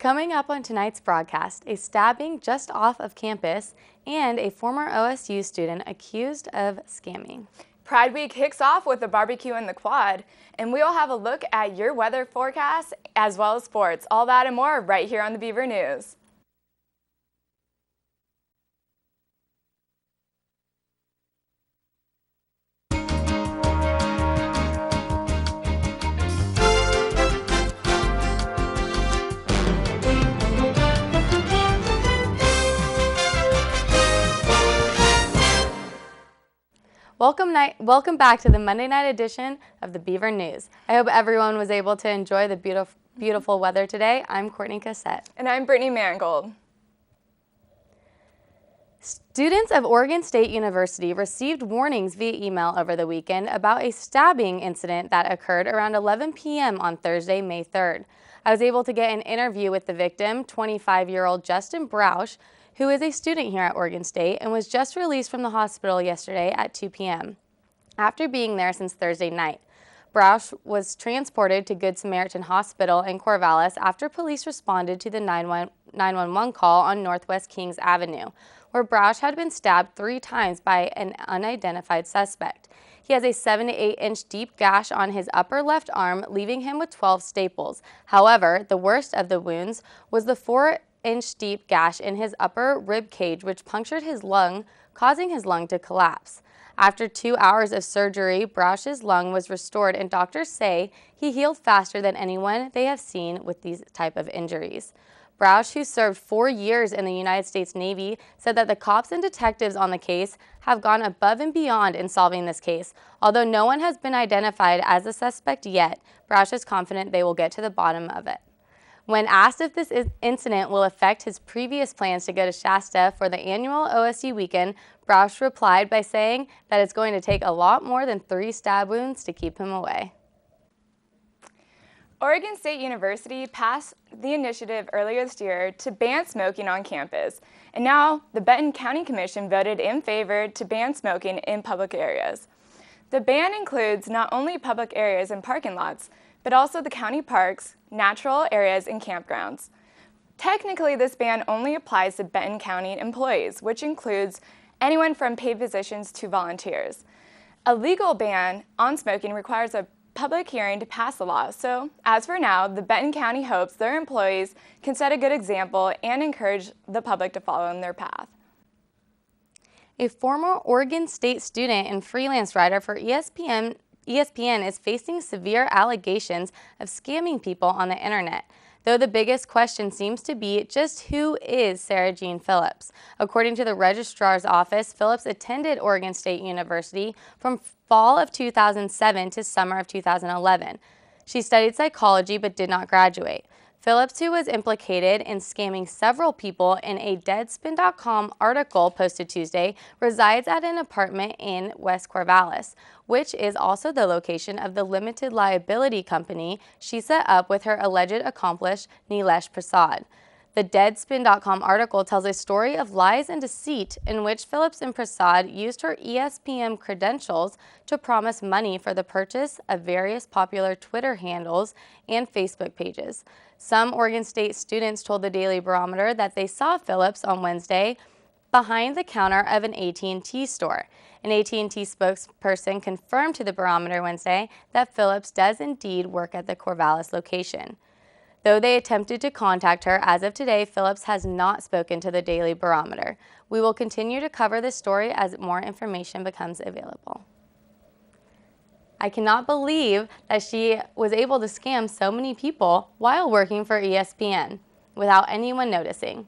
Coming up on tonight's broadcast, a stabbing just off of campus and a former OSU student accused of scamming. Pride Week kicks off with a barbecue in the quad, and we'll have a look at your weather forecast as well as sports. All that and more right here on the Beaver News. Welcome back to the Monday night edition of the Beaver News. I hope everyone was able to enjoy the beautiful weather today. I'm Courtney Cossette. And I'm Brittany Mangold. Students of Oregon State University received warnings via email over the weekend about a stabbing incident that occurred around 11 p.m. on Thursday, May 3rd. I was able to get an interview with the victim, 25-year-old Justin Broush, who is a student here at Oregon State and was just released from the hospital yesterday at 2 p.m. after being there since Thursday night. Broush was transported to Good Samaritan Hospital in Corvallis after police responded to the 911 call on Northwest Kings Avenue, where Broush had been stabbed 3 times by an unidentified suspect. He has a 7 to 8 inch deep gash on his upper left arm, leaving him with 12 staples. However, the worst of the wounds was the 4-inch deep gash in his upper rib cage, which punctured his lung, causing his lung to collapse. After 2 hours of surgery, Broush's lung was restored, and doctors say he healed faster than anyone they have seen with these type of injuries. Broush, who served 4 years in the United States Navy, said that the cops and detectives on the case have gone above and beyond in solving this case. Although no one has been identified as a suspect yet, Broush is confident they will get to the bottom of it. When asked if this incident will affect his previous plans to go to Shasta for the annual OSU weekend, Broush replied by saying that it's going to take a lot more than 3 stab wounds to keep him away. Oregon State University passed the initiative earlier this year to ban smoking on campus, and now the Benton County Commission voted in favor to ban smoking in public areas. The ban includes not only public areas and parking lots, but also the county parks, natural areas, and campgrounds. Technically, this ban only applies to Benton County employees, which includes anyone from paid positions to volunteers. A legal ban on smoking requires a public hearing to pass the law, so as for now, the Benton County hopes their employees can set a good example and encourage the public to follow in their path. A former Oregon State student and freelance writer for ESPN is facing severe allegations of scamming people on the internet, though the biggest question seems to be just who is Sarah Jean Phillips. According to the registrar's office, Phillips attended Oregon State University from fall of 2007 to summer of 2011. She studied psychology but did not graduate. Phillips, who was implicated in scamming several people in a Deadspin.com article posted Tuesday, resides at an apartment in West Corvallis, which is also the location of the limited liability company she set up with her alleged accomplice, Nilesh Prasad. The Deadspin.com article tells a story of lies and deceit in which Phillips and Prasad used her ESPN credentials to promise money for the purchase of various popular Twitter handles and Facebook pages. Some Oregon State students told the Daily Barometer that they saw Phillips on Wednesday behind the counter of an AT&T store. An AT&T spokesperson confirmed to the Barometer Wednesday that Phillips does indeed work at the Corvallis location. Though they attempted to contact her, as of today, Phillips has not spoken to the Daily Barometer. We will continue to cover this story as more information becomes available. I cannot believe that she was able to scam so many people while working for ESPN without anyone noticing.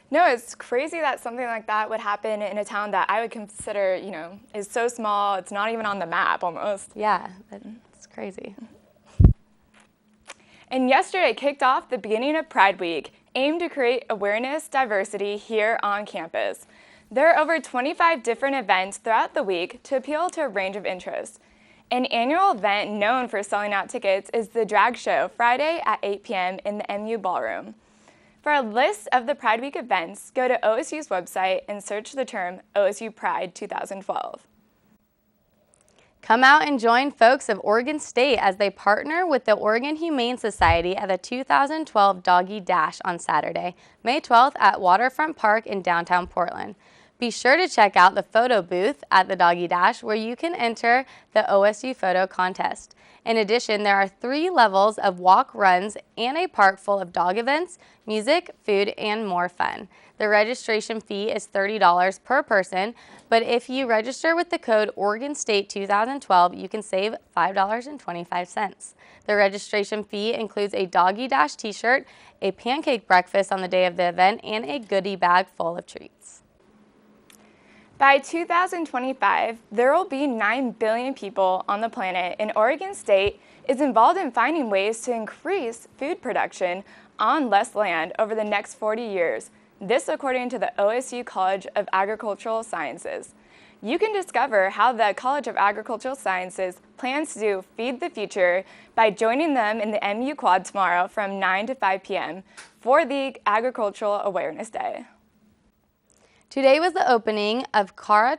No, it's crazy that something like that would happen in a town that I would consider, is so small, it's not even on the map almost. Yeah, it's crazy. And yesterday kicked off the beginning of Pride Week, aimed to create awareness, diversity here on campus. There are over 25 different events throughout the week to appeal to a range of interests. An annual event known for selling out tickets is the Drag Show, Friday at 8 p.m. in the MU Ballroom. For a list of the Pride Week events, go to OSU's website and search the term OSU Pride 2012. Come out and join folks of Oregon State as they partner with the Oregon Humane Society at the 2012 Doggy Dash on Saturday, May 12th at Waterfront Park in downtown Portland. Be sure to check out the photo booth at the Doggy Dash where you can enter the OSU photo contest. In addition, there are 3 levels of walk, runs, and a park full of dog events, music, food, and more fun. The registration fee is $30 per person, but if you register with the code Oregon State 2012, you can save $5.25. The registration fee includes a Doggy Dash t-shirt, a pancake breakfast on the day of the event, and a goodie bag full of treats. By 2025, there will be 9 billion people on the planet, and Oregon State is involved in finding ways to increase food production on less land over the next 40 years. This according to the OSU College of Agricultural Sciences. You can discover how the College of Agricultural Sciences plans to feed the future by joining them in the MU Quad tomorrow from 9 to 5 p.m. for the Agricultural Awareness Day. Today was the opening of Cara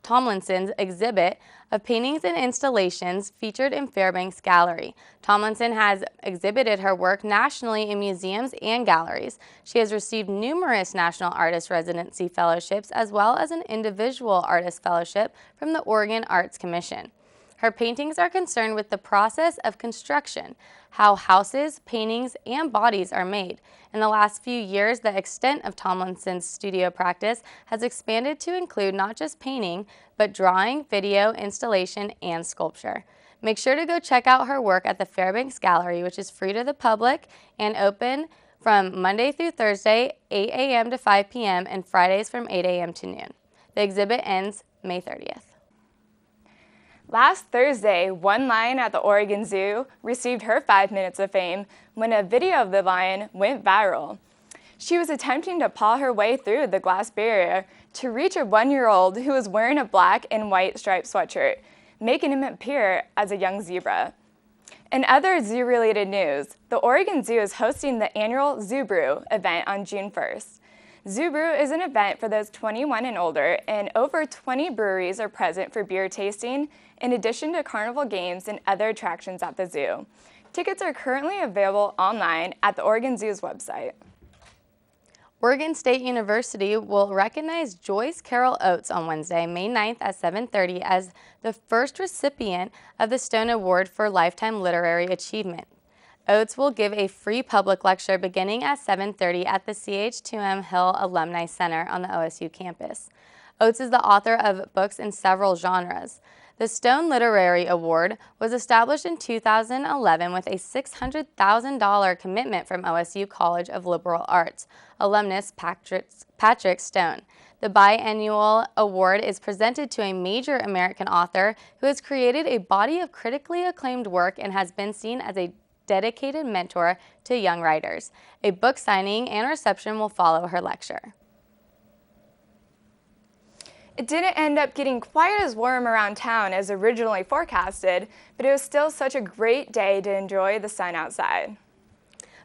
Tomlinson's exhibit of paintings and installations featured in Fairbanks Gallery. Tomlinson has exhibited her work nationally in museums and galleries. She has received numerous National Artist Residency Fellowships as well as an Individual Artist Fellowship from the Oregon Arts Commission. Her paintings are concerned with the process of construction, how houses, paintings, and bodies are made. In the last few years, the extent of Tomlinson's studio practice has expanded to include not just painting, but drawing, video, installation, and sculpture. Make sure to go check out her work at the Fairbanks Gallery, which is free to the public and open from Monday through Thursday, 8 a.m. to 5 p.m., and Fridays from 8 a.m. to noon. The exhibit ends May 30th. Last Thursday, one lion at the Oregon Zoo received her 5 minutes of fame when a video of the lion went viral. She was attempting to paw her way through the glass barrier to reach a 1-year-old who was wearing a black and white striped sweatshirt, making him appear as a young zebra. In other zoo-related news, the Oregon Zoo is hosting the annual Zoo Brew event on June 1st. Zoo Brew is an event for those 21 and older, and over 20 breweries are present for beer tasting, in addition to carnival games and other attractions at the zoo. Tickets are currently available online at the Oregon Zoo's website. Oregon State University will recognize Joyce Carol Oates on Wednesday, May 9th at 7:30 as the first recipient of the Stone Award for Lifetime Literary Achievement. Oates will give a free public lecture beginning at 7:30 at the CH2M Hill Alumni Center on the OSU campus. Oates is the author of books in several genres. The Stone Literary Award was established in 2011 with a $600,000 commitment from OSU College of Liberal Arts alumnus Patrick Stone. The biannual award is presented to a major American author who has created a body of critically acclaimed work and has been seen as a dedicated mentor to young writers. A book signing and reception will follow her lecture. It didn't end up getting quite as warm around town as originally forecasted, but it was still such a great day to enjoy the sun outside.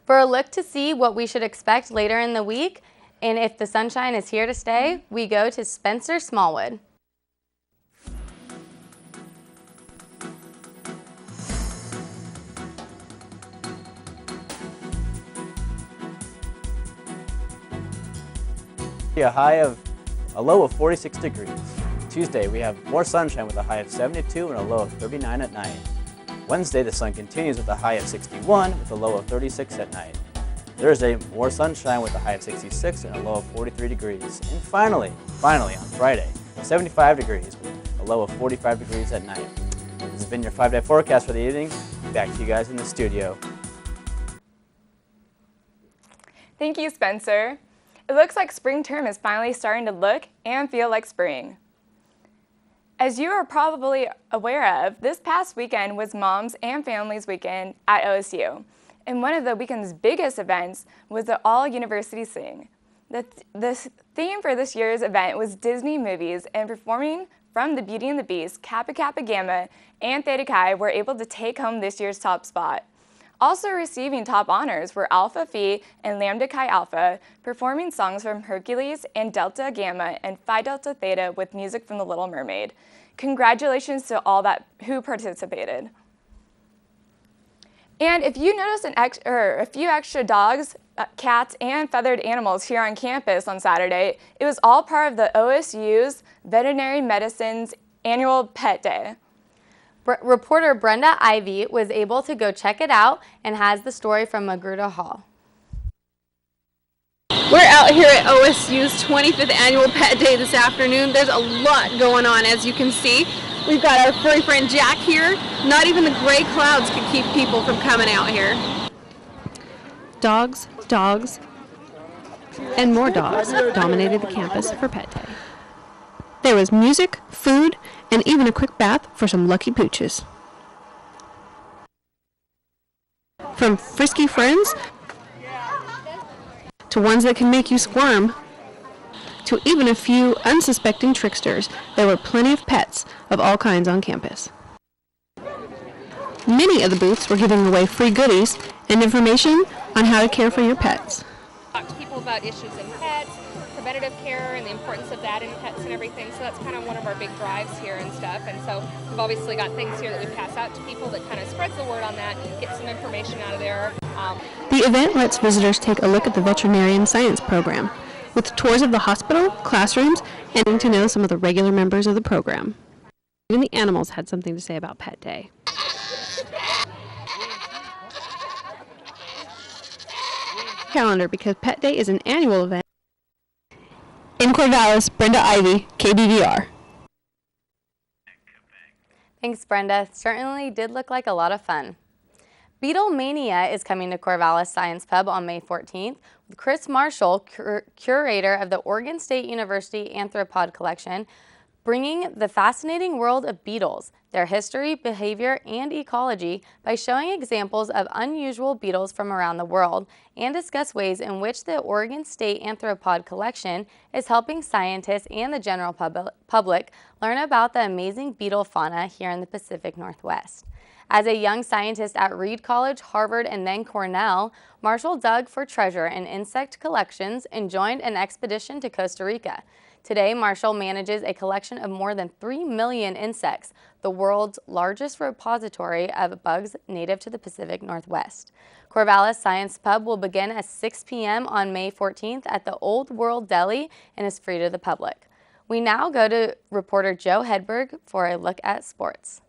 For a look to see what we should expect later in the week, and if the sunshine is here to stay, we go to Spencer Smallwood. A low of 46 degrees. Tuesday, we have more sunshine with a high of 72 and a low of 39 at night. Wednesday, the sun continues with a high of 61 with a low of 36 at night. Thursday, more sunshine with a high of 66 and a low of 43 degrees. And finally on Friday, 75 degrees with a low of 45 degrees at night. This has been your 5-day forecast for the evening. Back to you guys in the studio. Thank you, Spencer. It looks like spring term is finally starting to look and feel like spring. As you are probably aware of, this past weekend was Moms and Families Weekend at OSU, and one of the weekend's biggest events was the All-University Sing. The theme for this year's event was Disney movies, and performing from the Beauty and the Beast, Kappa Kappa Gamma and Theta Chi were able to take home this year's top spot. Also receiving top honors were Alpha Phi and Lambda Chi Alpha, performing songs from Hercules and Delta Gamma and Phi Delta Theta with music from The Little Mermaid. congratulations to all who participated. And if you notice a few extra dogs, cats, and feathered animals here on campus on Saturday, it was all part of the OSU's Veterinary Medicine's annual Pet Day. Reporter Brenda Ivy was able to go check it out and has the story from Magruder Hall. We're out here at OSU's 25th Annual Pet Day this afternoon. There's a lot going on, as you can see. We've got our furry friend Jack here. Not even the gray clouds could keep people from coming out here. Dogs, and more dogs dominated the campus for Pet Day. There was music, food, and even a quick bath for some lucky pooches. From frisky friends to ones that can make you squirm, to even a few unsuspecting tricksters, there were plenty of pets of all kinds on campus. Many of the booths were giving away free goodies and information on how to care for your pets. Talk to people about issues in pets, preventative care, and the importance of that in pets and everything. So that's kind of one of our big drives here and stuff. And so we've obviously got things here that we pass out to people that kind of spreads the word on that, get some information out of there. The event lets visitors take a look at the veterinarian science program, with tours of the hospital, classrooms, and getting to know some of the regular members of the program. Even the animals had something to say about Pet Day. Calendar, because Pet Day is an annual event. In Corvallis, Brenda Ivy, KBVR. Thanks, Brenda. Certainly did look like a lot of fun. Beetle Mania is coming to Corvallis Science Pub on May 14th with Chris Marshall, curator of the Oregon State University Arthropod Collection, bringing the fascinating world of beetles, their history, behavior, and ecology by showing examples of unusual beetles from around the world and discuss ways in which the Oregon State Arthropod Collection is helping scientists and the general public learn about the amazing beetle fauna here in the Pacific Northwest. As a young scientist at Reed College, Harvard, and then Cornell, Marshall dug for treasure in insect collections and joined an expedition to Costa Rica. Today, Marshall manages a collection of more than 3 million insects, the world's largest repository of bugs native to the Pacific Northwest. Corvallis Science Pub will begin at 6 p.m. on May 14th at the Old World Deli and is free to the public. We now go to reporter Joe Hedberg for a look at sports.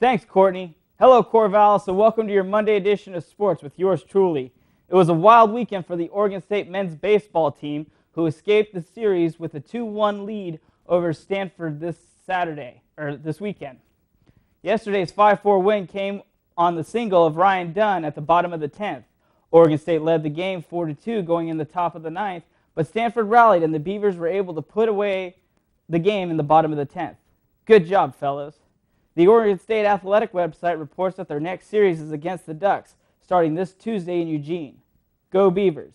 Thanks, Courtney. Hello, Corvallis, and welcome to your Monday edition of sports with yours truly. It was a wild weekend for the Oregon State men's baseball team, who escaped the series with a 2-1 lead over Stanford this weekend. Yesterday's 5-4 win came on the single of Ryan Dunn at the bottom of the 10th. Oregon State led the game 4-2 going in the top of the 9th, but Stanford rallied and the Beavers were able to put away the game in the bottom of the 10th. Good job, fellas. The Oregon State Athletic website reports that their next series is against the Ducks, starting this Tuesday in Eugene. Go Beavers!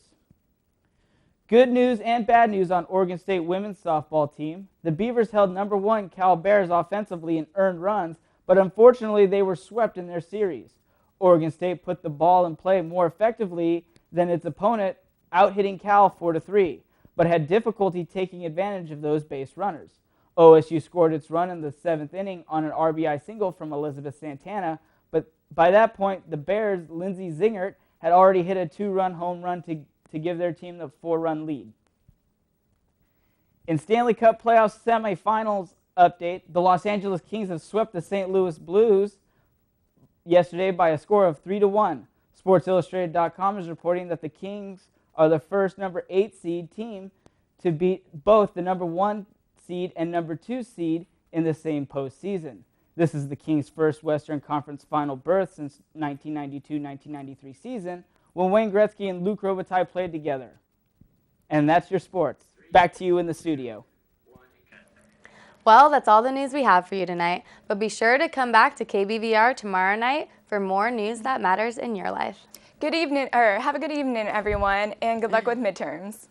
Good news and bad news on Oregon State women's softball team. The Beavers held number 1 Cal Bears offensively and earned runs, but unfortunately they were swept in their series. Oregon State put the ball in play more effectively than its opponent, out-hitting Cal 4-3, but had difficulty taking advantage of those base runners. OSU scored its run in the 7th inning on an RBI single from Elizabeth Santana, but by that point, the Bears' Lindsey Zingert had already hit a 2-run home run to give their team the 4-run lead. In Stanley Cup playoffs semifinals update, the Los Angeles Kings have swept the St. Louis Blues yesterday by a score of 3-1. SportsIllustrated.com is reporting that the Kings are the first number 8 seed team to beat both the number 1 seed and number 2 seed in the same postseason. This is the Kings' first Western Conference final berth since 1992-1993 season, when Wayne Gretzky and Luc Robitaille played together. And that's your sports. Back to you in the studio. Well, that's all the news we have for you tonight, but be sure to come back to KBVR tomorrow night for more news that matters in your life. Good evening, or have a good evening, everyone, and good luck with midterms.